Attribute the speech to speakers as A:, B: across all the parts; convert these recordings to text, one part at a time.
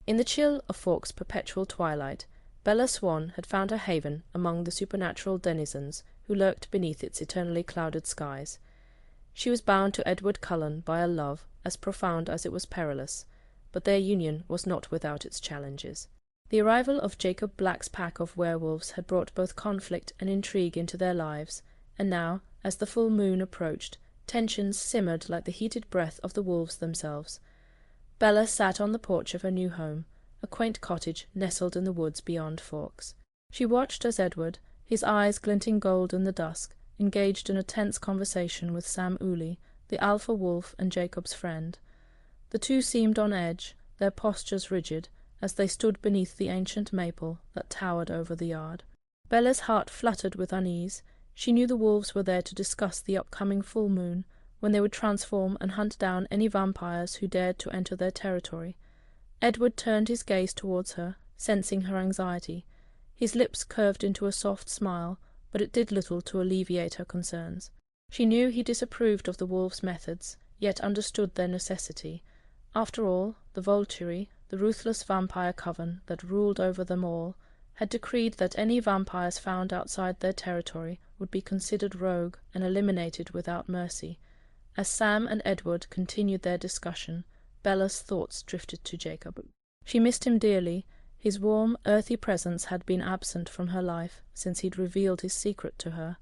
A: In the chill of Fawkes' perpetual twilight, Bella Swan had found her haven among the supernatural denizens who lurked beneath its eternally clouded skies. She was bound to Edward Cullen by a love as profound as it was perilous, but their union was not without its challenges. The arrival of Jacob Black's pack of werewolves had brought both conflict and intrigue into their lives, and now, as the full moon approached, tensions simmered like the heated breath of the wolves themselves. Bella sat on the porch of her new home, a quaint cottage nestled in the woods beyond Fawkes. She watched as Edward, his eyes glinting gold in the dusk, engaged in a tense conversation with Sam Uli, the alpha wolf and Jacob's friend. The two seemed on edge, their postures rigid, as they stood beneath the ancient maple that towered over the yard. Bella's heart fluttered with unease. She knew the wolves were there to discuss the upcoming full moon, when they would transform and hunt down any vampires who dared to enter their territory. Edward turned his gaze towards her, sensing her anxiety. His lips curved into a soft smile, but it did little to alleviate her concerns. She knew he disapproved of the wolves' methods, yet understood their necessity. After all, the Volturi, the ruthless vampire coven that ruled over them all, had decreed that any vampires found outside their territory would be considered rogue and eliminated without mercy. As Sam and Edward continued their discussion, Bella's thoughts drifted to Jacob. She missed him dearly. His warm, earthy presence had been absent from her life since he'd revealed his secret to her,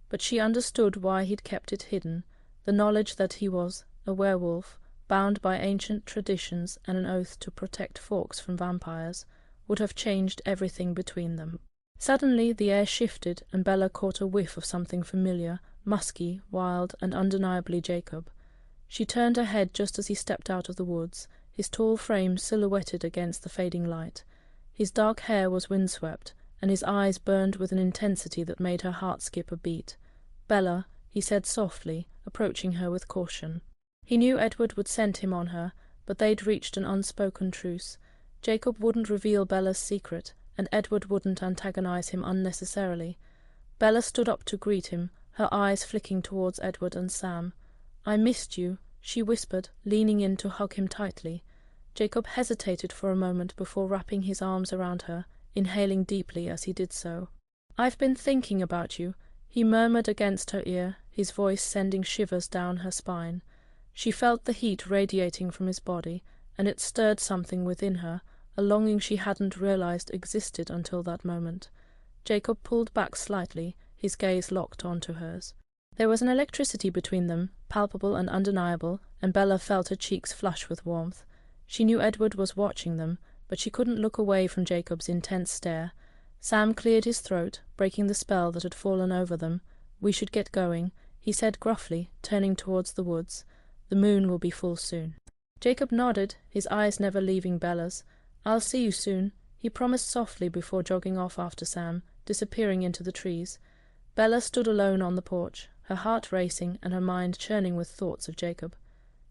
A: but she understood why he'd kept it hidden. The knowledge that he was a werewolf, bound by ancient traditions and an oath to protect Fawkes from vampires, would have changed everything between them. Suddenly the air shifted, and Bella caught a whiff of something familiar, musky, wild, and undeniably Jacob. She turned her head just as he stepped out of the woods, his tall frame silhouetted against the fading light. His dark hair was windswept, and his eyes burned with an intensity that made her heart skip a beat. "Bella," he said softly, approaching her with caution. He knew Edward would scent him on her, but they'd reached an unspoken truce. Jacob wouldn't reveal Bella's secret, and Edward wouldn't antagonize him unnecessarily. Bella stood up to greet him, her eyes flicking towards Edward and Sam. "I missed you," she whispered, leaning in to hug him tightly. Jacob hesitated for a moment before wrapping his arms around her, inhaling deeply as he did so. "I've been thinking about you," he murmured against her ear, his voice sending shivers down her spine. She felt the heat radiating from his body, and it stirred something within her, a longing she hadn't realized existed until that moment. Jacob pulled back slightly, his gaze locked onto hers. There was an electricity between them, palpable and undeniable, and Bella felt her cheeks flush with warmth. She knew Edward was watching them, but she couldn't look away from Jacob's intense stare. Sam cleared his throat, breaking the spell that had fallen over them. "We should get going," he said gruffly, turning towards the woods. "The moon will be full soon." Jacob nodded, his eyes never leaving Bella's. "I'll see you soon," he promised softly before jogging off after Sam, disappearing into the trees. Bella stood alone on the porch, her heart racing and her mind churning with thoughts of Jacob.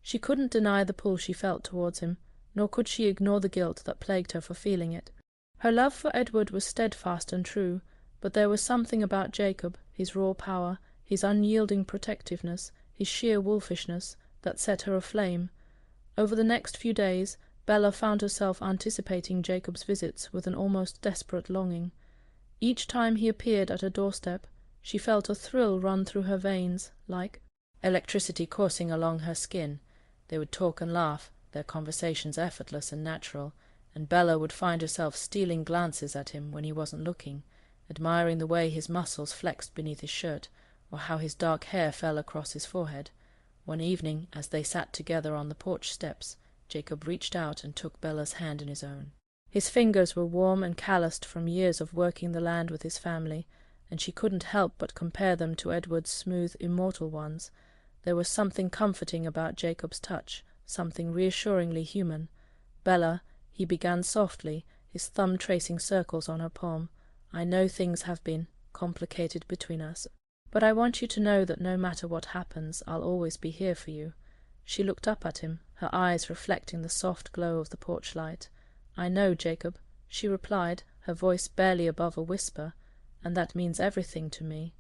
A: She couldn't deny the pull she felt towards him, nor could she ignore the guilt that plagued her for feeling it. Her love for Edward was steadfast and true, but there was something about Jacob, his raw power, his unyielding protectiveness, his sheer wolfishness, that set her aflame. Over the next few days, Bella found herself anticipating Jacob's visits with an almost desperate longing. Each time he appeared at her doorstep, she felt a thrill run through her veins, like electricity coursing along her skin. They would talk and laugh, their conversations effortless and natural, and Bella would find herself stealing glances at him when he wasn't looking, admiring the way his muscles flexed beneath his shirt, or how his dark hair fell across his forehead. One evening, as they sat together on the porch steps, Jacob reached out and took Bella's hand in his own. His fingers were warm and calloused from years of working the land with his family, and she couldn't help but compare them to Edward's smooth, immortal ones. There was something comforting about Jacob's touch, something reassuringly human. "Bella," he began softly, his thumb tracing circles on her palm, "I know things have been complicated between us, but I want you to know that no matter what happens, I'll always be here for you." She looked up at him, her eyes reflecting the soft glow of the porch light. "I know, Jacob," she replied, her voice barely above a whisper, "and that means everything to me."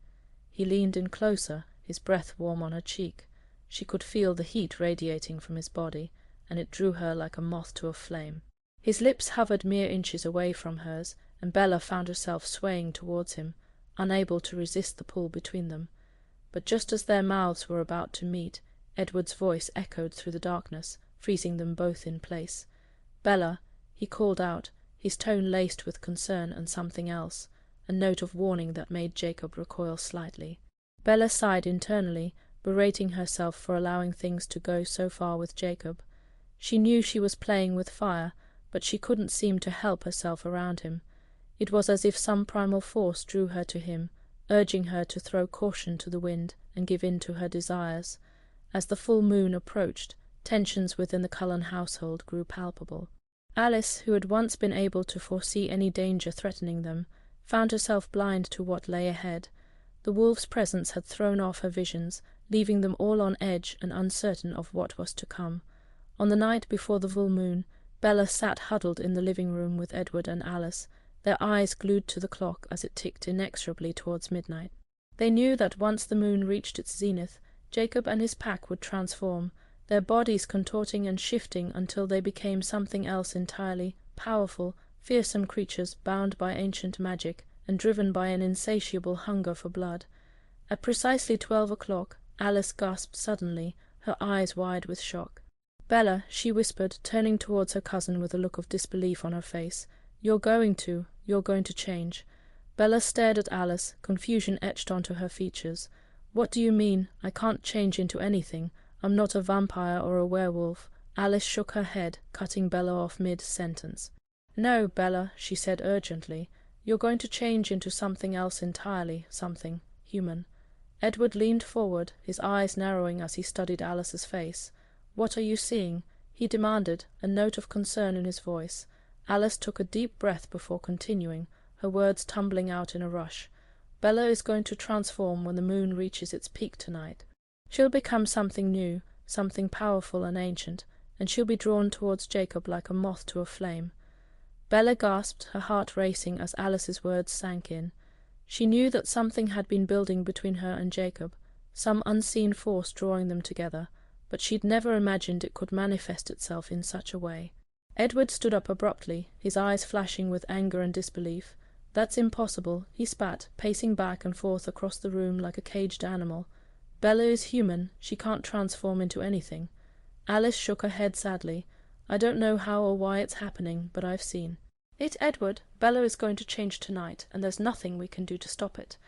A: He leaned in closer, his breath warm on her cheek. She could feel the heat radiating from his body, and it drew her like a moth to a flame. His lips hovered mere inches away from hers, and Bella found herself swaying towards him, unable to resist the pull between them. But just as their mouths were about to meet, Edward's voice echoed through the darkness, freezing them both in place. "Bella," he called out, his tone laced with concern and something else, a note of warning that made Jacob recoil slightly. Bella sighed internally, berating herself for allowing things to go so far with Jacob. She knew she was playing with fire, but she couldn't seem to help herself around him. It was as if some primal force drew her to him, urging her to throw caution to the wind and give in to her desires. As the full moon approached, tensions within the Cullen household grew palpable. Alice, who had once been able to foresee any danger threatening them, found herself blind to what lay ahead. The wolf's presence had thrown off her visions, leaving them all on edge and uncertain of what was to come. On the night before the full moon, Bella sat huddled in the living room with Edward and Alice, their eyes glued to the clock as it ticked inexorably towards midnight. They knew that once the moon reached its zenith, Jacob and his pack would transform, their bodies contorting and shifting until they became something else entirely, powerful, fearsome creatures bound by ancient magic and driven by an insatiable hunger for blood. At precisely 12 o'clock, Alice gasped suddenly, her eyes wide with shock. "Bella," she whispered, turning towards her cousin with a look of disbelief on her face, you're going to change." Bella stared at Alice, confusion etched onto her features. "What do you mean? I can't change into anything. I'm not a vampire or a werewolf." Alice shook her head, cutting Bella off mid-sentence. "No, Bella," she said urgently. "You're going to change into something else entirely, something human." Edward leaned forward, his eyes narrowing as he studied Alice's face. "What are you seeing?" he demanded, a note of concern in his voice. Alice took a deep breath before continuing, her words tumbling out in a rush. "Bella is going to transform when the moon reaches its peak tonight. She'll become something new, something powerful and ancient, and she'll be drawn towards Jacob like a moth to a flame." Bella gasped, her heart racing as Alice's words sank in. She knew that something had been building between her and Jacob, some unseen force drawing them together, but she'd never imagined it could manifest itself in such a way. Edward stood up abruptly, his eyes flashing with anger and disbelief. "That's impossible," he spat, pacing back and forth across the room like a caged animal. "Bella is human. She can't transform into anything." Alice shook her head sadly. "I don't know how or why it's happening, but I've seen it, Edward. Bella is going to change tonight, and there's nothing we can do to stop it."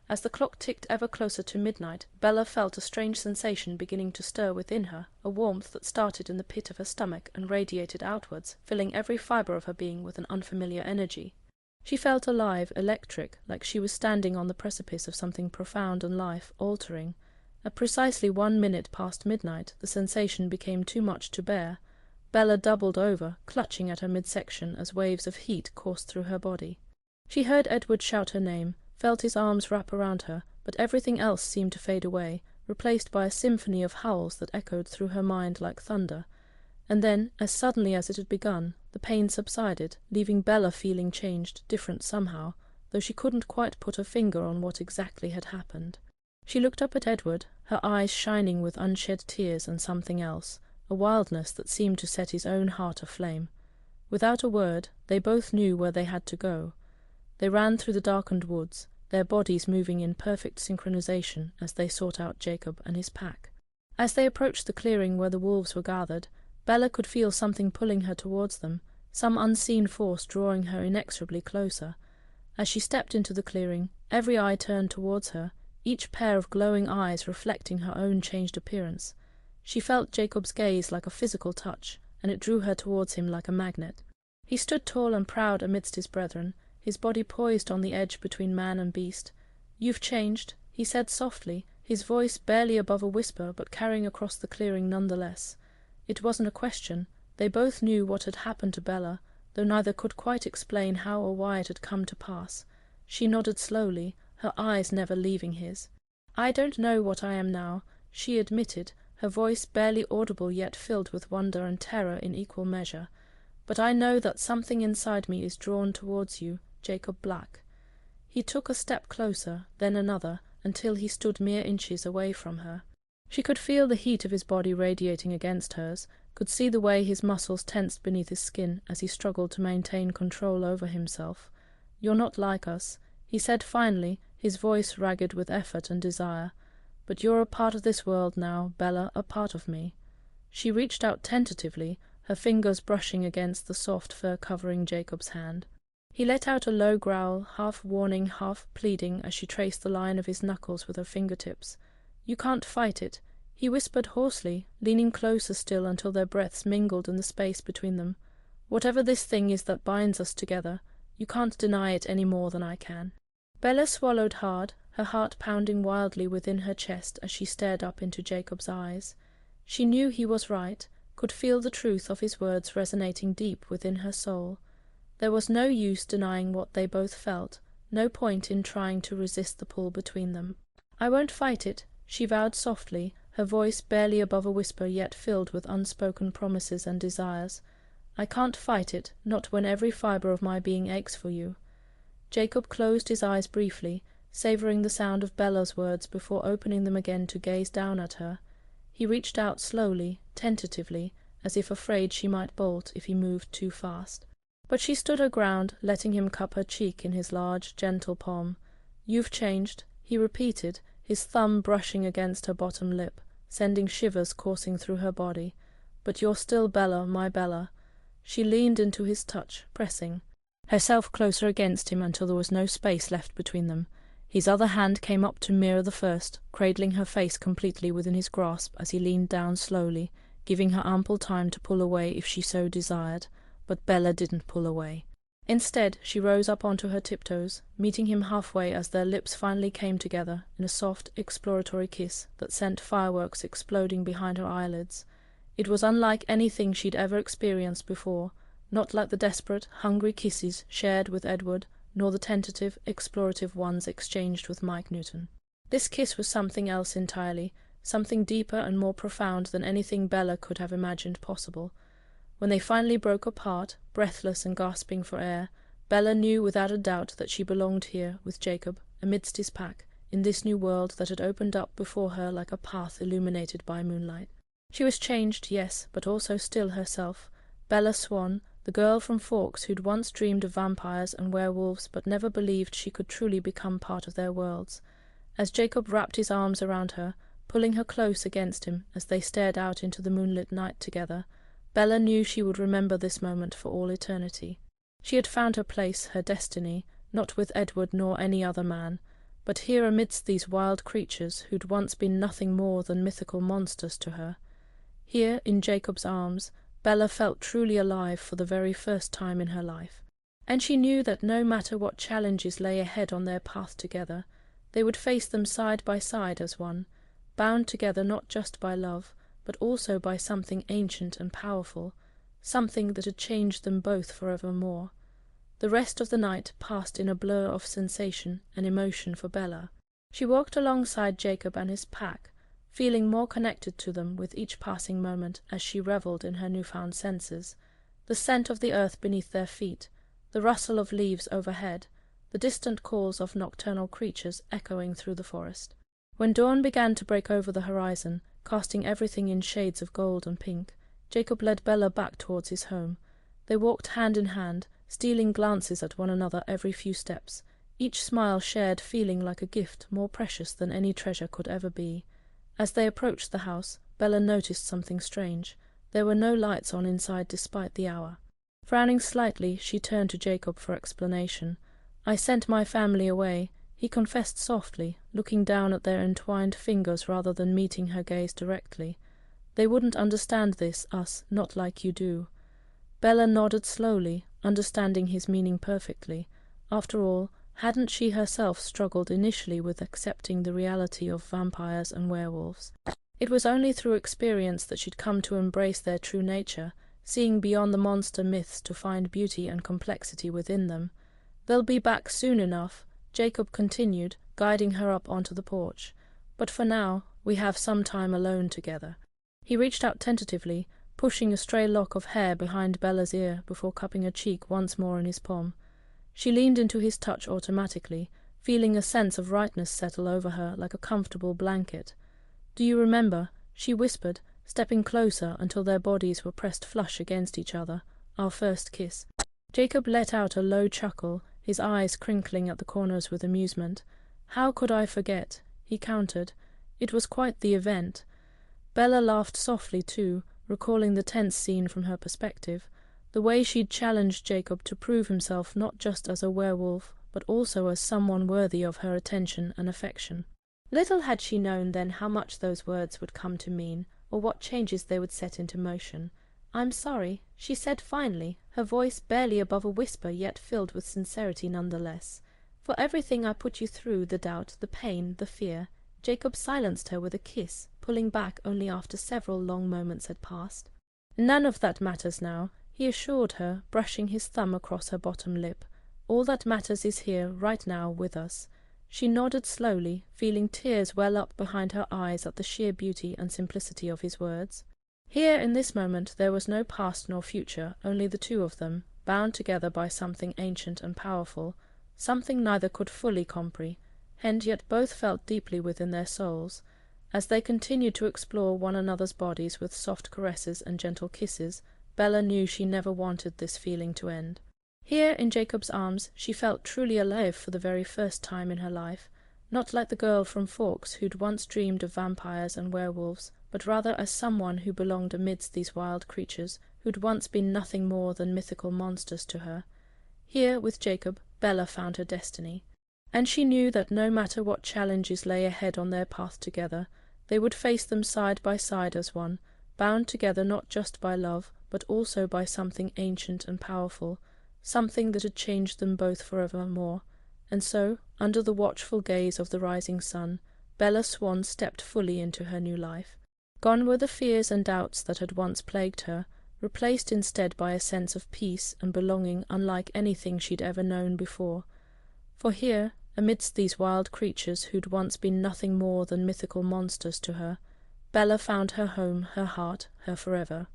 A: As the clock ticked ever closer to midnight, Bella felt a strange sensation beginning to stir within her, a warmth that started in the pit of her stomach and radiated outwards, filling every fibre of her being with an unfamiliar energy. She felt alive, electric, like she was standing on the precipice of something profound and life-altering. At precisely 1 minute past midnight, the sensation became too much to bear. Bella doubled over, clutching at her midsection as waves of heat coursed through her body. She heard Edward shout her name, felt his arms wrap around her, but everything else seemed to fade away, replaced by a symphony of howls that echoed through her mind like thunder. And then, as suddenly as it had begun, the pain subsided, leaving Bella feeling changed, different somehow, though she couldn't quite put her finger on what exactly had happened. She looked up at Edward, her eyes shining with unshed tears and something else, a wildness that seemed to set his own heart aflame. Without a word, they both knew where they had to go. They ran through the darkened woods, their bodies moving in perfect synchronization as they sought out Jacob and his pack. As they approached the clearing where the wolves were gathered, Bella could feel something pulling her towards them, some unseen force drawing her inexorably closer. As she stepped into the clearing, every eye turned towards her, each pair of glowing eyes reflecting her own changed appearance. She felt Jacob's gaze like a physical touch, and it drew her towards him like a magnet. He stood tall and proud amidst his brethren, his body poised on the edge between man and beast. "You've changed," he said softly, his voice barely above a whisper but carrying across the clearing nonetheless. It wasn't a question. They both knew what had happened to Bella, though neither could quite explain how or why it had come to pass. She nodded slowly, her eyes never leaving his. "I don't know what I am now," she admitted, her voice barely audible yet filled with wonder and terror in equal measure. "But I know that something inside me is drawn towards you, Jacob Black." He took a step closer, then another, until he stood mere inches away from her. She could feel the heat of his body radiating against hers, could see the way his muscles tensed beneath his skin as he struggled to maintain control over himself. "You're not like us," he said finally, his voice ragged with effort and desire. "But you're a part of this world now, Bella, a part of me." She reached out tentatively, her fingers brushing against the soft fur covering Jacob's hand. He let out a low growl, half warning, half pleading, as she traced the line of his knuckles with her fingertips. "You can't fight it," he whispered hoarsely, leaning closer still until their breaths mingled in the space between them. "Whatever this thing is that binds us together, you can't deny it any more than I can." Bella swallowed hard, her heart pounding wildly within her chest as she stared up into Jacob's eyes. She knew he was right, could feel the truth of his words resonating deep within her soul. There was no use denying what they both felt, no point in trying to resist the pull between them. "I won't fight it," she vowed softly, her voice barely above a whisper yet filled with unspoken promises and desires. "I can't fight it, not when every fibre of my being aches for you." Jacob closed his eyes briefly, savouring the sound of Bella's words before opening them again to gaze down at her. He reached out slowly, tentatively, as if afraid she might bolt if he moved too fast. But she stood her ground, letting him cup her cheek in his large, gentle palm. "You've changed," he repeated, his thumb brushing against her bottom lip, sending shivers coursing through her body. "But you're still Bella, my Bella." She leaned into his touch, pressing herself closer against him until there was no space left between them. His other hand came up to mirror the first, cradling her face completely within his grasp as he leaned down slowly, giving her ample time to pull away if she so desired. But Bella didn't pull away. Instead, she rose up onto her tiptoes, meeting him halfway as their lips finally came together in a soft, exploratory kiss that sent fireworks exploding behind her eyelids. It was unlike anything she'd ever experienced before, not like the desperate, hungry kisses shared with Edward, nor the tentative, explorative ones exchanged with Mike Newton. This kiss was something else entirely, something deeper and more profound than anything Bella could have imagined possible. When they finally broke apart, breathless and gasping for air, Bella knew without a doubt that she belonged here with Jacob, amidst his pack, in this new world that had opened up before her like a path illuminated by moonlight. She was changed, yes, but also still herself. Bella Swan, the girl from Forks who'd once dreamed of vampires and werewolves but never believed she could truly become part of their worlds. As Jacob wrapped his arms around her, pulling her close against him as they stared out into the moonlit night together, Bella knew she would remember this moment for all eternity. She had found her place, her destiny, not with Edward nor any other man, but here amidst these wild creatures who'd once been nothing more than mythical monsters to her. Here, in Jacob's arms, Bella felt truly alive for the very first time in her life. And she knew that no matter what challenges lay ahead on their path together, they would face them side by side as one, bound together not just by love, but also by something ancient and powerful, something that had changed them both forevermore. The rest of the night passed in a blur of sensation and emotion for Bella. She walked alongside Jacob and his pack, feeling more connected to them with each passing moment as she revelled in her newfound senses. The scent of the earth beneath their feet, the rustle of leaves overhead, the distant calls of nocturnal creatures echoing through the forest. When dawn began to break over the horizon, casting everything in shades of gold and pink, Jacob led Bella back towards his home. They walked hand in hand, stealing glances at one another every few steps, each smile shared feeling like a gift more precious than any treasure could ever be. As they approached the house, Bella noticed something strange. There were no lights on inside despite the hour. Frowning slightly, she turned to Jacob for explanation. "I sent my family away," he confessed softly, looking down at their entwined fingers rather than meeting her gaze directly. "They wouldn't understand this, us, not like you do." Bella nodded slowly, understanding his meaning perfectly. After all, hadn't she herself struggled initially with accepting the reality of vampires and werewolves? It was only through experience that she'd come to embrace their true nature, seeing beyond the monster myths to find beauty and complexity within them. "They'll be back soon enough," Jacob continued, guiding her up onto the porch. "But for now, we have some time alone together." He reached out tentatively, pushing a stray lock of hair behind Bella's ear before cupping her cheek once more in his palm. She leaned into his touch automatically, feeling a sense of rightness settle over her like a comfortable blanket. "Do you remember?" she whispered, stepping closer until their bodies were pressed flush against each other. Our first kiss. Jacob let out a low chuckle, his eyes crinkling at the corners with amusement. How could I forget? He countered. It was quite the event. Bella laughed softly too, recalling the tense scene from her perspective, the way she'd challenged Jacob to prove himself not just as a werewolf, but also as someone worthy of her attention and affection. Little had she known then how much those words would come to mean, or what changes they would set into motion. "I'm sorry," she said finally, her voice barely above a whisper yet filled with sincerity nonetheless. "For everything I put you through, the doubt, the pain, the fear." Jacob silenced her with a kiss, pulling back only after several long moments had passed. "None of that matters now," he assured her, brushing his thumb across her bottom lip. "All that matters is here, right now, with us." She nodded slowly, feeling tears well up behind her eyes at the sheer beauty and simplicity of his words. Here in this moment there was no past nor future, only the two of them, bound together by something ancient and powerful, something neither could fully comprehend, and yet both felt deeply within their souls. As they continued to explore one another's bodies with soft caresses and gentle kisses, Bella knew she never wanted this feeling to end. Here in Jacob's arms she felt truly alive for the very first time in her life, not like the girl from Forks who'd once dreamed of vampires and werewolves, but rather as someone who belonged amidst these wild creatures who'd once been nothing more than mythical monsters to her. Here, with Jacob, Bella found her destiny. And she knew that no matter what challenges lay ahead on their path together, they would face them side by side as one, bound together not just by love, but also by something ancient and powerful, something that had changed them both forevermore. And so, under the watchful gaze of the rising sun, Bella Swan stepped fully into her new life. Gone were the fears and doubts that had once plagued her, replaced instead by a sense of peace and belonging unlike anything she'd ever known before. For here, amidst these wild creatures who'd once been nothing more than mythical monsters to her, Bella found her home, her heart, her forever.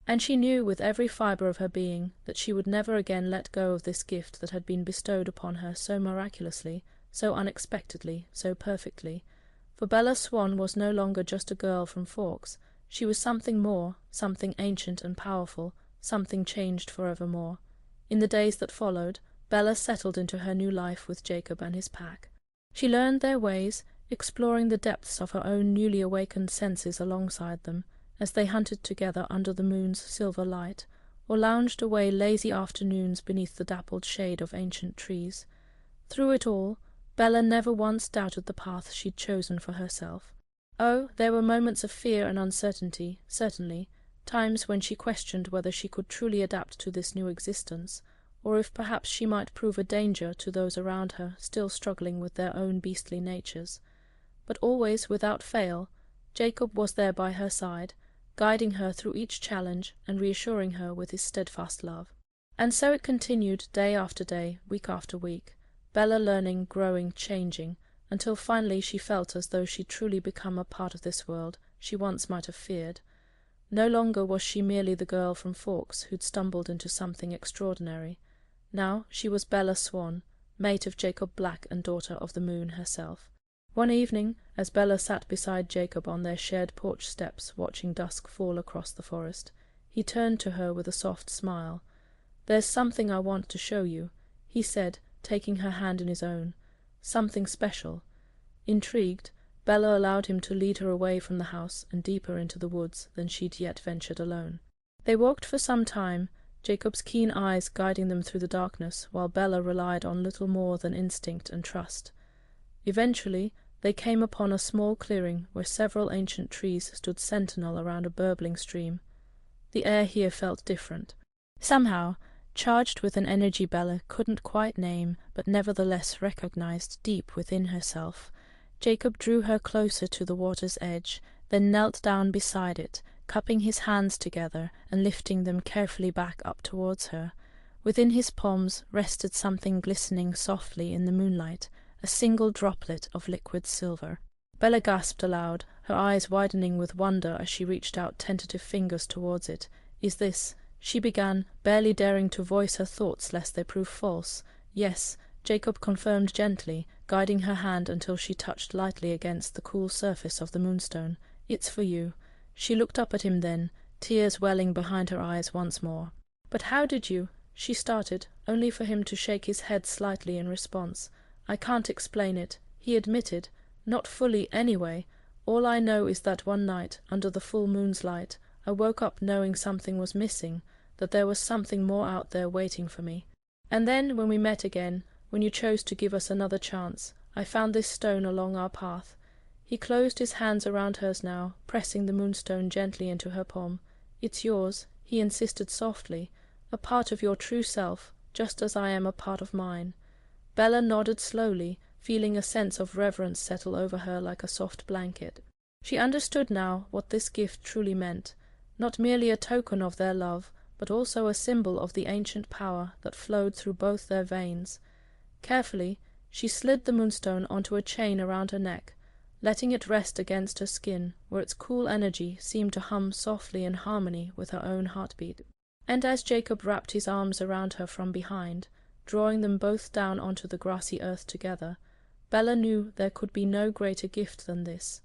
A: And she knew with every fibre of her being that she would never again let go of this gift that had been bestowed upon her so miraculously, so unexpectedly, so perfectly. For Bella Swan was no longer just a girl from Forks. She was something more, something ancient and powerful, something changed forevermore. In the days that followed, Bella settled into her new life with Jacob and his pack. She learned their ways, exploring the depths of her own newly awakened senses alongside them, as they hunted together under the moon's silver light, or lounged away lazy afternoons beneath the dappled shade of ancient trees. Through it all, Bella never once doubted the path she'd chosen for herself. Oh, there were moments of fear and uncertainty, certainly, times when she questioned whether she could truly adapt to this new existence, or if perhaps she might prove a danger to those around her still struggling with their own beastly natures. But always, without fail, Jacob was there by her side, guiding her through each challenge and reassuring her with his steadfast love. And so it continued day after day, week after week, Bella learning, growing, changing, until finally she felt as though she'd truly become a part of this world she once might have feared. No longer was she merely the girl from Forks who'd stumbled into something extraordinary. Now she was Bella Swan, mate of Jacob Black and daughter of the moon herself. One evening, as Bella sat beside Jacob on their shared porch steps watching dusk fall across the forest, he turned to her with a soft smile. "There's something I want to show you," he said, taking her hand in his own. "Something special." Intrigued, Bella allowed him to lead her away from the house and deeper into the woods than she'd yet ventured alone. They walked for some time, Jacob's keen eyes guiding them through the darkness, while Bella relied on little more than instinct and trust. Eventually, they came upon a small clearing where several ancient trees stood sentinel around a burbling stream. The air here felt different. Somehow, charged with an energy Bella couldn't quite name, but nevertheless recognized deep within herself. Jacob drew her closer to the water's edge, then knelt down beside it, cupping his hands together and lifting them carefully back up towards her. Within his palms rested something glistening softly in the moonlight, a single droplet of liquid silver. Bella gasped aloud, her eyes widening with wonder as she reached out tentative fingers towards it. "Is this—" she began, barely daring to voice her thoughts lest they prove false. "Yes," Jacob confirmed gently, guiding her hand until she touched lightly against the cool surface of the moonstone. "It's for you." She looked up at him then, tears welling behind her eyes once more. "But how did you—" she started, only for him to shake his head slightly in response. "I can't explain it," he admitted. "Not fully, anyway. All I know is that one night, under the full moon's light, I woke up knowing something was missing, that there was something more out there waiting for me. And then, when we met again, when you chose to give us another chance, I found this stone along our path." He closed his hands around hers now, pressing the moonstone gently into her palm. "It's yours," he insisted softly, "a part of your true self, just as I am a part of mine." Bella nodded slowly, feeling a sense of reverence settle over her like a soft blanket. She understood now what this gift truly meant, not merely a token of their love, but also a symbol of the ancient power that flowed through both their veins. Carefully, she slid the moonstone onto a chain around her neck, letting it rest against her skin, where its cool energy seemed to hum softly in harmony with her own heartbeat. And as Jacob wrapped his arms around her from behind, drawing them both down onto the grassy earth together, Bella knew there could be no greater gift than this,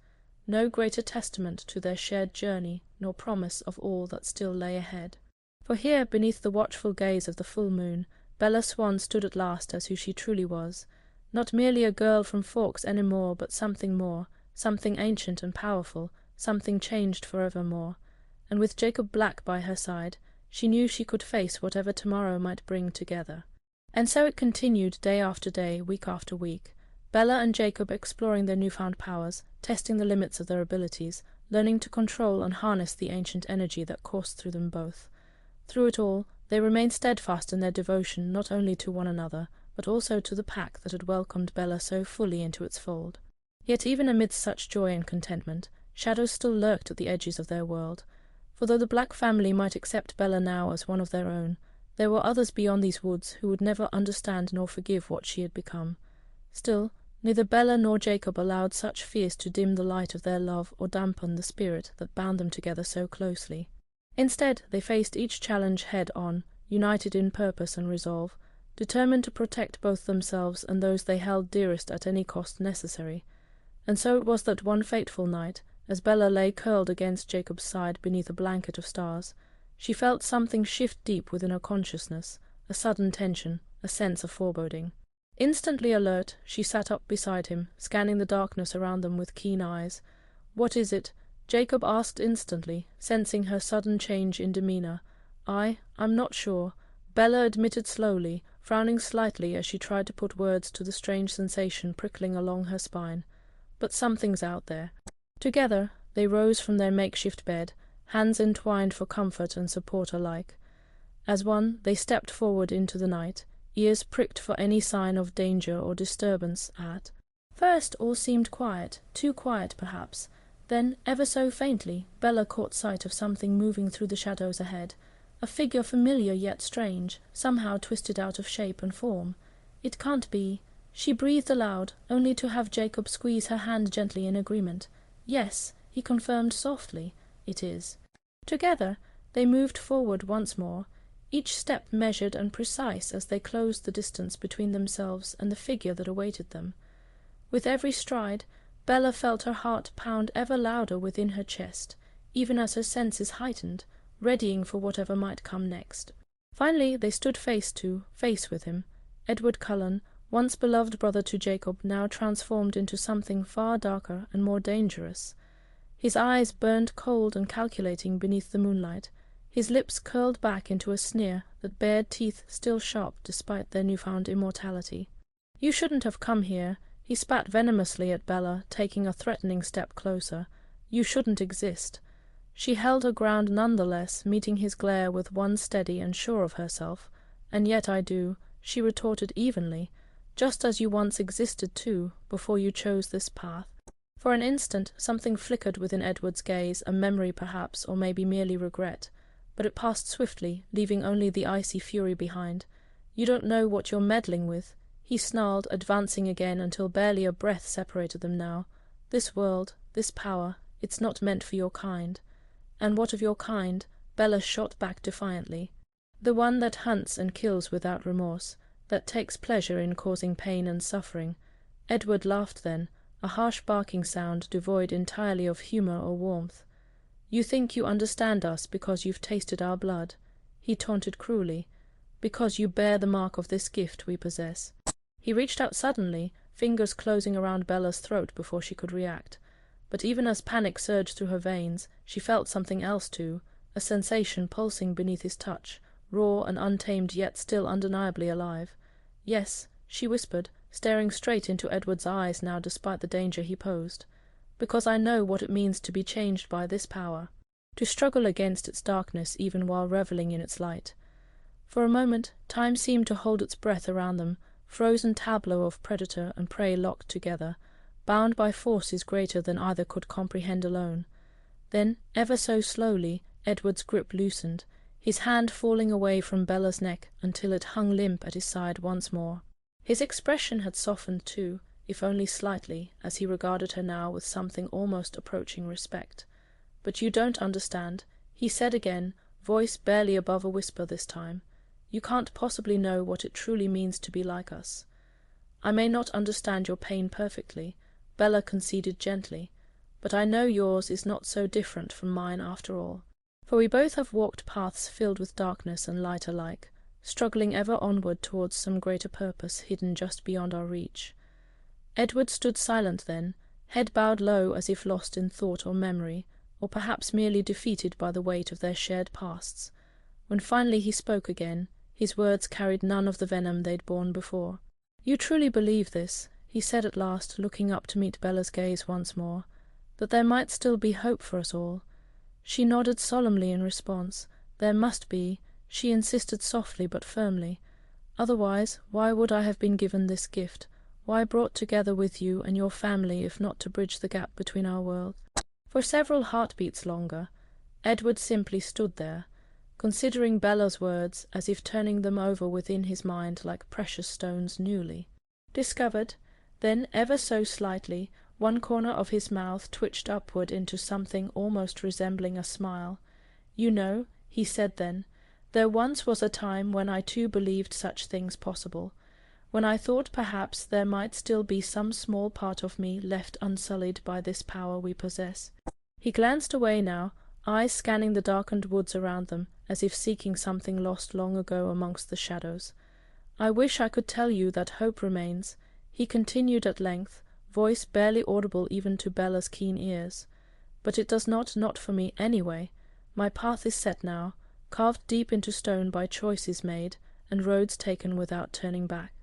A: no greater testament to their shared journey, nor promise of all that still lay ahead. For here, beneath the watchful gaze of the full moon, Bella Swan stood at last as who she truly was, not merely a girl from Forks any more, but something more, something ancient and powerful, something changed forevermore. And with Jacob Black by her side, she knew she could face whatever tomorrow might bring together. And so it continued day after day, week after week, Bella and Jacob exploring their newfound powers, testing the limits of their abilities, learning to control and harness the ancient energy that coursed through them both. Through it all, they remained steadfast in their devotion not only to one another, but also to the pack that had welcomed Bella so fully into its fold. Yet even amidst such joy and contentment, shadows still lurked at the edges of their world, for though the Black family might accept Bella now as one of their own, there were others beyond these woods who would never understand nor forgive what she had become. Still, neither Bella nor Jacob allowed such fears to dim the light of their love or dampen the spirit that bound them together so closely. Instead, they faced each challenge head-on, united in purpose and resolve, determined to protect both themselves and those they held dearest at any cost necessary. And so it was that one fateful night, as Bella lay curled against Jacob's side beneath a blanket of stars, she felt something shift deep within her consciousness, a sudden tension, a sense of foreboding. Instantly alert, she sat up beside him, scanning the darkness around them with keen eyes. "What is it?" Jacob asked instantly, sensing her sudden change in demeanour. I'm not sure," Bella admitted slowly, frowning slightly as she tried to put words to the strange sensation prickling along her spine. "But something's out there." Together, they rose from their makeshift bed, hands entwined for comfort and support alike. As one, they stepped forward into the night, ears pricked for any sign of danger or disturbance at. First all seemed quiet, too quiet perhaps. Then, ever so faintly, Bella caught sight of something moving through the shadows ahead, a figure familiar yet strange, somehow twisted out of shape and form. "It can't be." She breathed aloud, only to have Jacob squeeze her hand gently in agreement. "Yes," he confirmed softly, "it is." Together, they moved forward once more, each step measured and precise as they closed the distance between themselves and the figure that awaited them. With every stride, Bella felt her heart pound ever louder within her chest, even as her senses heightened, readying for whatever might come next. Finally they stood face to face with him, Edward Cullen, once beloved brother to Jacob, now transformed into something far darker and more dangerous. His eyes burned cold and calculating beneath the moonlight, his lips curled back into a sneer that bared teeth still sharp despite their newfound immortality. "You shouldn't have come here," he spat venomously at Bella, taking a threatening step closer. "You shouldn't exist." She held her ground nonetheless, meeting his glare with one steady and sure of herself. "And yet I do," she retorted evenly, "just as you once existed too, before you chose this path." For an instant something flickered within Edward's gaze, a memory perhaps, or maybe merely regret, but it passed swiftly, leaving only the icy fury behind. "You don't know what you're meddling with," he snarled, advancing again until barely a breath separated them now. "This world, this power, it's not meant for your kind." "And what of your kind?" Bella shot back defiantly. "The one that hunts and kills without remorse, that takes pleasure in causing pain and suffering." Edward laughed then, a harsh barking sound devoid entirely of humour or warmth. "You think you understand us because you've tasted our blood," he taunted cruelly, "because you bear the mark of this gift we possess." He reached out suddenly, fingers closing around Bella's throat before she could react. But even as panic surged through her veins, she felt something else too, a sensation pulsing beneath his touch, raw and untamed yet still undeniably alive. "Yes," she whispered, staring straight into Edward's eyes now despite the danger he posed, "because I know what it means to be changed by this power, to struggle against its darkness even while reveling in its light." For a moment time seemed to hold its breath around them, frozen tableau of predator and prey locked together, bound by forces greater than either could comprehend alone. Then, ever so slowly, Edward's grip loosened, his hand falling away from Bella's neck until it hung limp at his side once more. His expression had softened too, if only slightly, as he regarded her now with something almost approaching respect. "But you don't understand," he said again, voice barely above a whisper this time. "You can't possibly know what it truly means to be like us." "I may not understand your pain perfectly," Bella conceded gently, "but I know yours is not so different from mine after all. For we both have walked paths filled with darkness and light alike, struggling ever onward towards some greater purpose hidden just beyond our reach." Edward stood silent then, head bowed low as if lost in thought or memory, or perhaps merely defeated by the weight of their shared pasts. When finally he spoke again, his words carried none of the venom they'd borne before. "You truly believe this," he said at last, looking up to meet Bella's gaze once more, "that there might still be hope for us all?" She nodded solemnly in response. "There must be," she insisted softly but firmly. "Otherwise, why would I have been given this gift? Why brought together with you and your family if not to bridge the gap between our worlds?" For several heartbeats longer, Edward simply stood there, considering Bella's words as if turning them over within his mind like precious stones newly discovered. Then, ever so slightly, one corner of his mouth twitched upward into something almost resembling a smile. "You know," he said then, "there once was a time when I too believed such things possible, when I thought perhaps there might still be some small part of me left unsullied by this power we possess." He glanced away now, eyes scanning the darkened woods around them, as if seeking something lost long ago amongst the shadows. "I wish I could tell you that hope remains," he continued at length, voice barely audible even to Bella's keen ears. "But it does not for me anyway. My path is set now, carved deep into stone by choices made, and roads taken without turning back."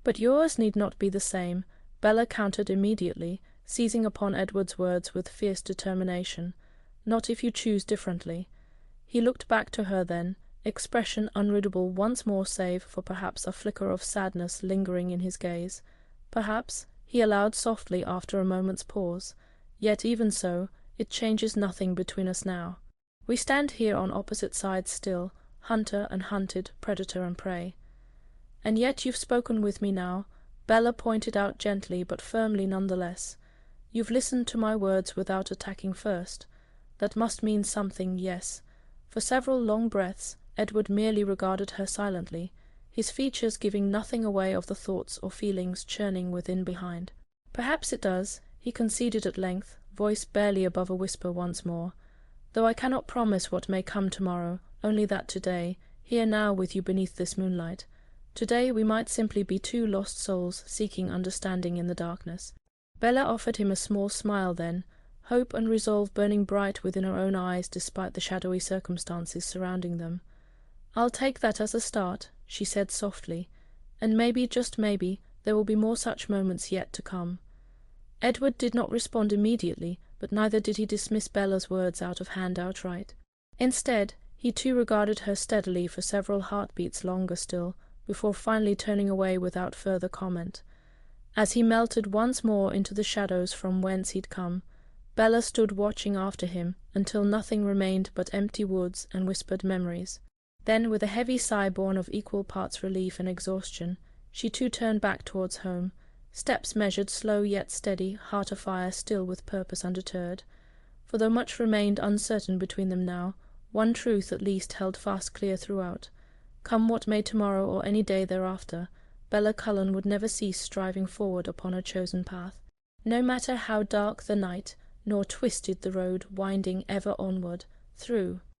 A: "But yours need not be the same," Bella countered immediately, seizing upon Edward's words with fierce determination. "Not if you choose differently." He looked back to her then, expression unreadable once more save for perhaps a flicker of sadness lingering in his gaze. "Perhaps," he allowed softly after a moment's pause, "yet even so, it changes nothing between us now. We stand here on opposite sides still, hunter and hunted, predator and prey." "And yet you've spoken with me now," Bella pointed out gently but firmly nonetheless. "You've listened to my words without attacking first. That must mean something, yes." For several long breaths, Edward merely regarded her silently, his features giving nothing away of the thoughts or feelings churning within behind. "Perhaps it does," he conceded at length, voice barely above a whisper once more, "though I cannot promise what may come tomorrow, only that today, here now with you beneath this moonlight, today we might simply be two lost souls seeking understanding in the darkness." Bella offered him a small smile then, hope and resolve burning bright within her own eyes despite the shadowy circumstances surrounding them. "I'll take that as a start," she said softly, "and maybe, just maybe, there will be more such moments yet to come." Edward did not respond immediately, but neither did he dismiss Bella's words out of hand outright. Instead, he too regarded her steadily for several heartbeats longer still, before finally turning away without further comment. As he melted once more into the shadows from whence he'd come, Bella stood watching after him until nothing remained but empty woods and whispered memories. Then, with a heavy sigh born of equal parts relief and exhaustion, she too turned back towards home, steps measured, slow yet steady, heart afire still with purpose undeterred. For though much remained uncertain between them now, one truth at least held fast clear throughout. Come what may tomorrow or any day thereafter, Bella Cullen would never cease striving forward upon her chosen path. No matter how dark the night, nor twisted the road winding ever onward, through